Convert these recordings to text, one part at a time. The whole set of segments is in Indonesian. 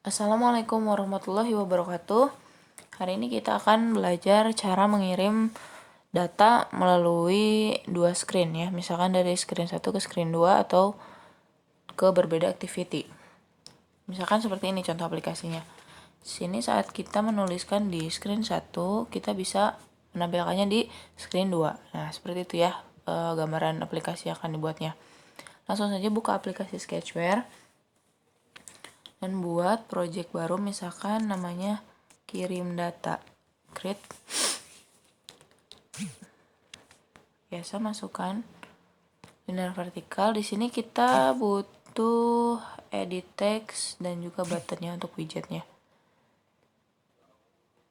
Assalamualaikum warahmatullahi wabarakatuh. Hari ini kita akan belajar cara mengirim data melalui dua screen ya. Misalkan dari screen 1 ke screen 2 atau ke berbeda activity. Misalkan seperti ini contoh aplikasinya. Sini saat kita menuliskan di screen 1, kita bisa menampilkannya di screen 2. Nah, seperti itu ya gambaran aplikasi akan dibuatnya. Langsung saja buka aplikasi Sketchware dan buat project baru, misalkan namanya kirim data. Create. Biasa masukkan linear vertikal. Di sini kita butuh edit text dan juga buttonnya untuk widgetnya.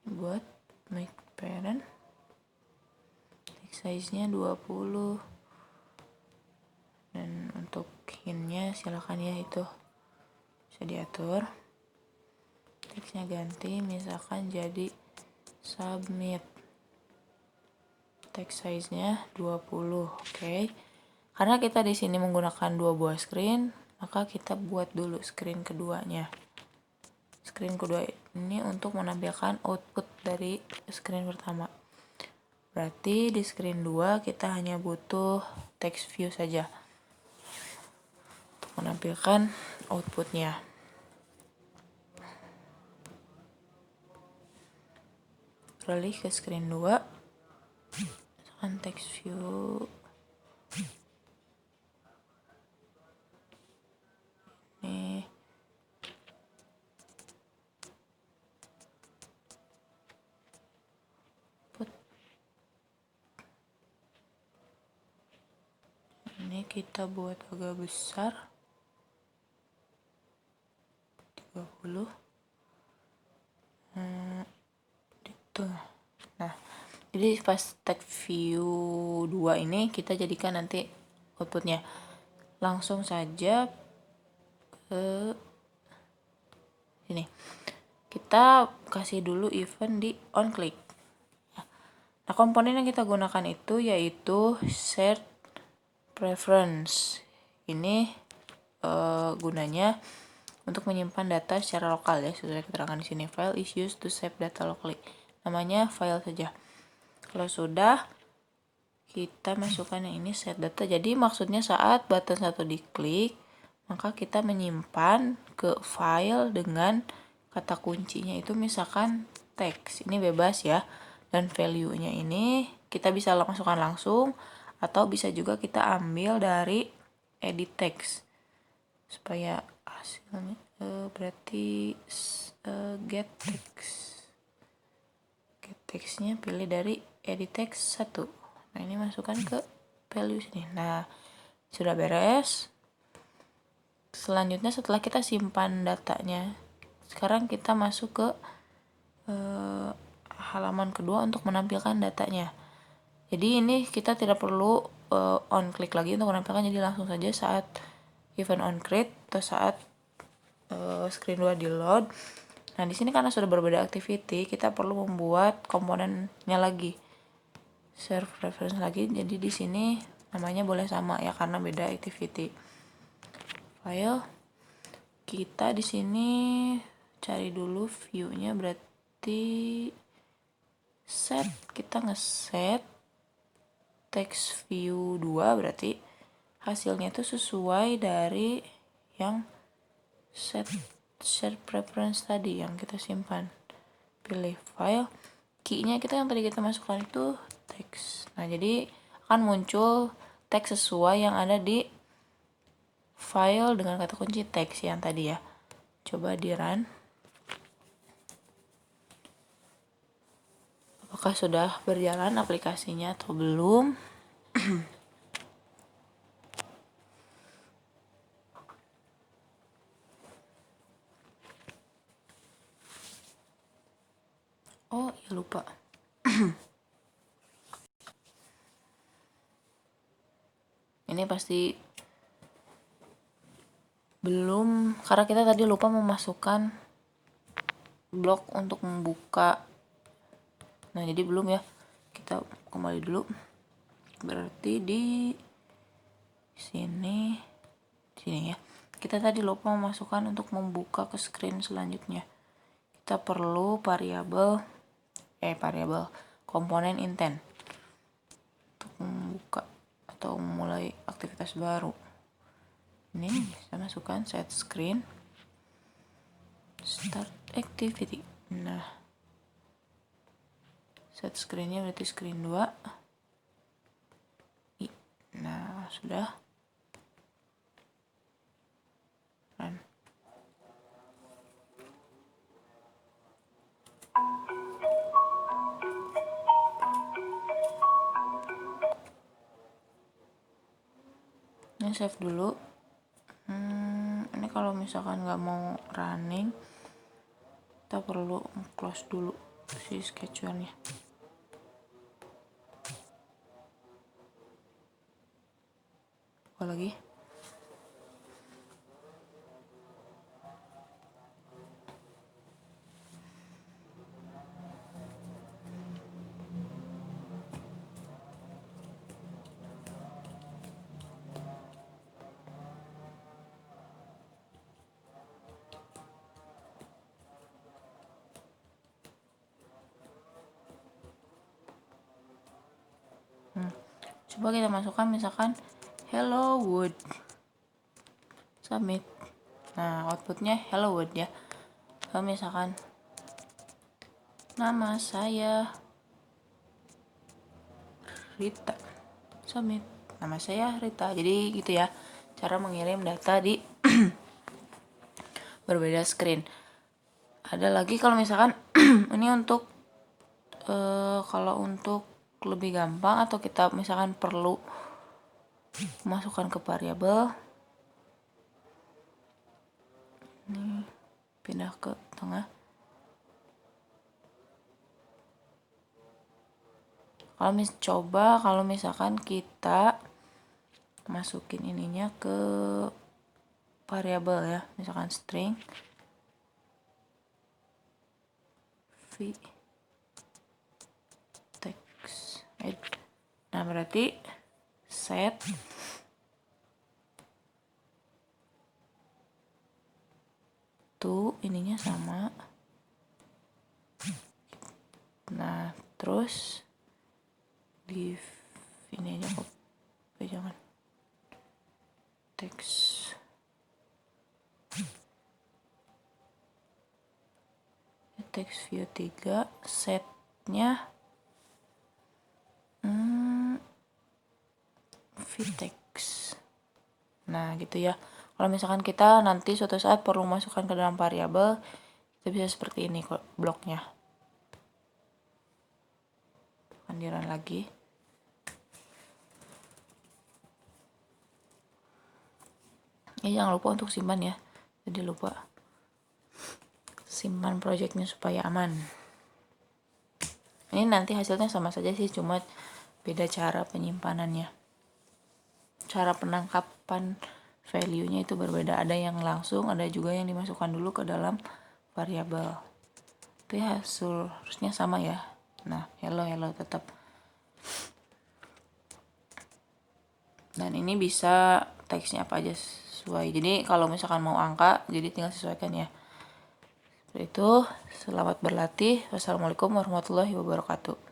Buat make parent. Text size-nya 20. Dan untuk hint-nya silakan ya, itu bisa diatur. Text-nya ganti, misalkan jadi submit. Text size-nya 20. Oke. Karena kita di sini menggunakan dua buah screen, maka kita buat dulu screen keduanya. Screen kedua ini untuk menampilkan output dari screen pertama. Berarti di screen 2 kita hanya butuh text view saja untuk menampilkan outputnya. Beralih ke screen 2. Misalkan text view ini. Ini kita buat agak besar, 30. Gitu. Nah, jadi pas text view 2 ini kita jadikan nanti outputnya. Langsung saja ke sini. Kita kasih dulu event di onClick. Nah, komponen yang kita gunakan itu yaitu set preference. Ini gunanya untuk menyimpan data secara lokal ya, sudah keterangan di sini. File is used to save data locally. Namanya file saja. Kalau sudah, kita masukkan yang ini set data. Jadi maksudnya saat button 1 diklik, maka kita menyimpan ke file dengan kata kuncinya itu misalkan teks. Ini bebas ya. Dan value-nya ini kita bisa masukkan langsung atau bisa juga kita ambil dari edit text. Supaya hasilnya berarti get text. Get text-nya pilih dari edit text 1. Nah, ini masukkan ke value sini. Nah, sudah beres. Selanjutnya setelah kita simpan datanya, sekarang kita masuk ke halaman kedua untuk menampilkan datanya. Jadi ini kita tidak perlu on click lagi untuk menampilkan, jadi langsung saja saat event on create atau saat screen 2 di load. Nah, di sini karena sudah berbeda activity, kita perlu membuat komponennya lagi. Serve reference lagi. Jadi di sini namanya boleh sama ya karena beda activity. File. Kita di sini cari dulu view-nya, berarti set, kita ngeset text view 2, berarti hasilnya itu sesuai dari yang set preference tadi yang kita simpan. Pilih file, key-nya kita yang tadi kita masukkan itu teks. Nah, jadi akan muncul teks sesuai yang ada di file dengan kata kunci teks yang tadi ya. Coba di run. Apakah sudah berjalan aplikasinya atau belum? Oh, ya lupa. Ini pasti belum, karena kita tadi lupa memasukkan blok untuk membuka. Nah, jadi belum ya. Kita kembali dulu. Berarti di sini ya. kita tadi lupa memasukkan untuk membuka ke screen selanjutnya. Kita perlu variabel komponen intent untuk membuka atau memulai aktivitas baru. Ini kita masukkan set screen, start activity. Nah, set screennya berarti screen 2. Nah, sudah. Run. Ini save dulu. Ini kalau misalkan nggak mau running, kita perlu close dulu si schedule-nya. Apa lagi? Coba kita masukkan misalkan hello world, submit. Nah, outputnya hello world ya. Kalau misalkan nama saya Rita, submit. Nama saya Rita. Jadi gitu ya cara mengirim data di berbeda screen. Ada lagi kalau misalkan ini untuk kalau untuk lebih gampang atau kita misalkan perlu masukkan ke variabel, ini pindah ke tengah. Kalau misalkan kita masukin ininya ke variabel ya, misalkan string v text. Nah, berarti set to ininya sama. Nah, terus di ini aja kok, jangan text view 3 setnya vtext. Nah, gitu ya. Kalau misalkan kita nanti suatu saat perlu masukkan ke dalam variabel, kita bisa seperti ini kok bloknya. Kandiran lagi. Jangan lupa untuk simpan ya. Jadi lupa simpan projectnya supaya aman. Ini nanti hasilnya sama saja sih, cuma beda cara penyimpanannya. Cara penangkapan value-nya itu berbeda. Ada yang langsung, ada juga yang dimasukkan dulu ke dalam variabel. Tapi hasilnya sama ya. Nah, hello tetap. Dan ini bisa teksnya apa aja sesuai. Jadi kalau misalkan mau angka, jadi tinggal sesuaikan ya. Seperti itu. Selamat berlatih. Wassalamualaikum warahmatullahi wabarakatuh.